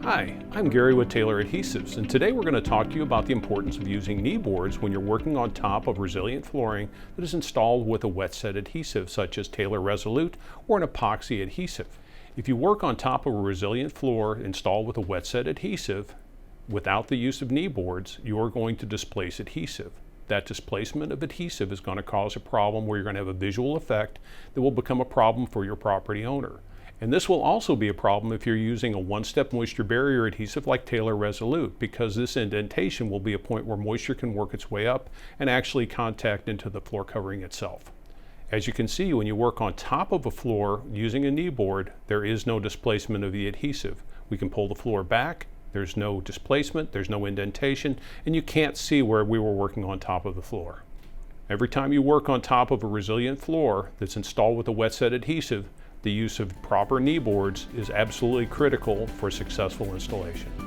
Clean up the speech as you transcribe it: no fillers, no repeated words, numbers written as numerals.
Hi, I'm Gary with Taylor Adhesives, and today we're going to talk to you about the importance of using knee boards when you're working on top of resilient flooring that is installed with a wet set adhesive such as Taylor Resolute or an epoxy adhesive. If you work on top of a resilient floor installed with a wet set adhesive without the use of knee boards, you're going to displace adhesive. That displacement of adhesive is going to cause a problem where you're going to have a visual effect that will become a problem for your property owner. And this will also be a problem if you're using a one-step moisture barrier adhesive like Taylor Resolute, because this indentation will be a point where moisture can work its way up and actually contact into the floor covering itself. As you can see, when you work on top of a floor using a knee board, there is no displacement of the adhesive. We can pull the floor back, there's no displacement, there's no indentation, and you can't see where we were working on top of the floor. Every time you work on top of a resilient floor that's installed with a wet set adhesive, the use of proper knee boards is absolutely critical for successful installation.